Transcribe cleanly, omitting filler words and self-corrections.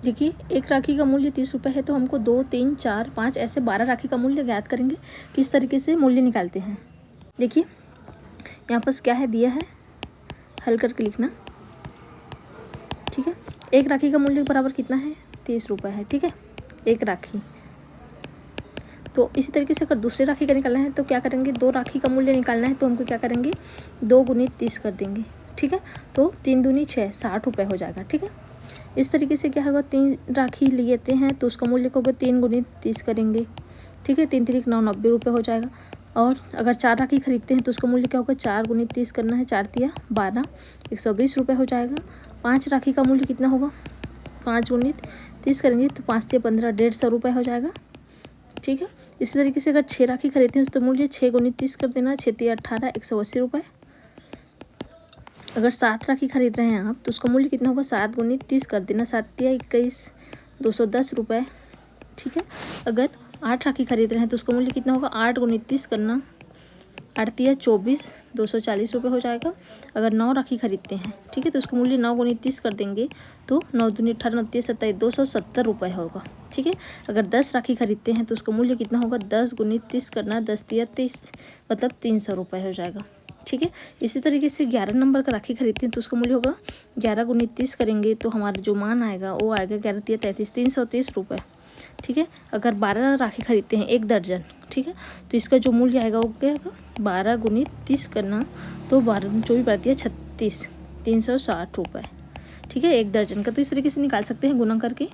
देखिए, एक राखी का मूल्य 30 रुपये है, तो हमको 2, 3, 4, 5 ऐसे 12 राखी का मूल्य ज्ञात करेंगे। किस तरीके से मूल्य निकालते हैं, देखिए यहाँ पर क्या है दिया है, हल करके लिखना। ठीक है, एक राखी का मूल्य बराबर कितना है, 30 रुपये है। ठीक है, एक राखी। तो इसी तरीके से अगर दूसरे राखी का निकालना है तो क्या करेंगे, 2 राखी का मूल्य निकालना है तो हमको क्या करेंगे, 2 गुणित 30 कर देंगे। ठीक है, तो 3 दूनी 6, 60 रुपये हो जाएगा। ठीक है, इस तरीके से क्या होगा, 3 राखी लेते हैं तो उसका मूल्य को 3 गुणित 30 करेंगे। ठीक है, 3 3 9, 90 रुपये हो जाएगा। और अगर 4 राखी खरीदते हैं तो उसका मूल्य क्या होगा, 4 गुणित 30 करना है, 4 तिया 12, 120 रुपये हो जाएगा। 5 राखी का मूल्य कितना होगा, 5 गुणित 30 करेंगे तो 5 तिया 15, 150 रुपये हो जाएगा। ठीक है, इसी तरीके से अगर 6 राखी खरीदते हैं तो मूल्य 6 गुणित 30 कर देना, 6 तिया 18, 180 रुपये। अगर 7 राखी खरीद रहे हैं आप तो उसका मूल्य कितना होगा, 7 गुणित 30 कर देना, 7 तिया 21, 210 रुपये। ठीक है, अगर 8 राखी खरीद रहे हैं तो उसका मूल्य कितना होगा, 8 गुणित 30 करना, 8 तिया 24, 240 रुपये हो जाएगा। अगर 9 राखी खरीदते हैं, ठीक है, तो उसका मूल्य 9 गुणित 30 कर देंगे तो 9 दूनी 18, 9 तिया 27, 270 रुपये होगा। ठीक है, अगर 10 राखी खरीदते हैं तो उसका मूल्य कितना होगा, 10 गुणित 30 करना, 10 तिया 30, मतलब 300 रुपये हो जाएगा। ठीक है, इसी तरीके से 11 नंबर का राखी खरीदते हैं तो उसका मूल्य होगा 11 गुणित 30 करेंगे तो हमारा जो मान आएगा वो आएगा 11 तिया 33, 330 रुपये। ठीक है, अगर 12 राखी खरीदते हैं 1 दर्जन, ठीक है, तो इसका जो मूल्य आएगा वो क्या आएगा, 12 गुणित 30 करना, तो 12 24 बढ़ती है 36, 360 रुपये। ठीक है, 1 दर्जन का। तो इस तरीके से निकाल सकते हैं गुना करके।